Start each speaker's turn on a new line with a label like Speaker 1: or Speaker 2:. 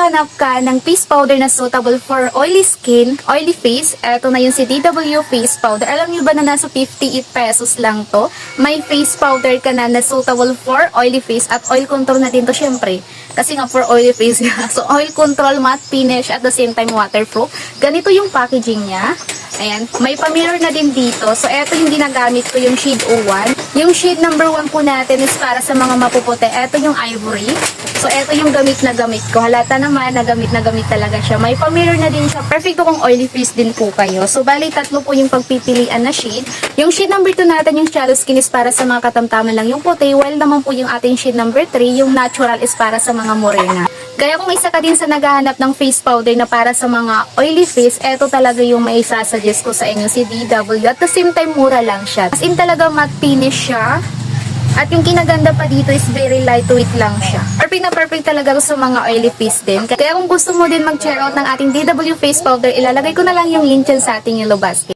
Speaker 1: naghahanap ka ng face powder na suitable for oily skin, oily face, eto na yung si DW face powder. Alam niyo ba na nasa 58 pesos lang to? May face powder ka na suitable for oily face at oil control na din to syempre. Kasi nga for oily face so oil control, matte finish, at the same time waterproof. Ganito yung packaging niya. Ayan, may pa-mirror na din dito. So, eto yung ginagamit ko, yung shade 01. Yung shade number 1 po natin is para sa mga mapuputi. Eto yung ivory. So, eto yung gamit na gamit ko. Halata naman na gamit talaga siya. May pa-mirror na din siya. Perfecto kung oily face din po kayo. So, bali tatlo po yung pagpipilian na shade. Yung shade number 2 natin, yung shallow skin, is para sa mga katamtaman lang yung puti. While naman po yung ating shade number 3, yung natural, is para sa mga morena. Kaya kung isa ka din sa naghahanap ng face powder na para sa mga oily face, eto talaga yung may isasuggest ko sa inyo, si DW. At the same time, mura lang siya. As in talaga matte finish siya. At yung kinaganda pa dito is very lightweight lang siya. Or pina-perfect talaga sa mga oily face din. Kaya kung gusto mo din mag-check out ng ating DW face powder, ilalagay ko na lang yung link dyan sa ating yellow basket.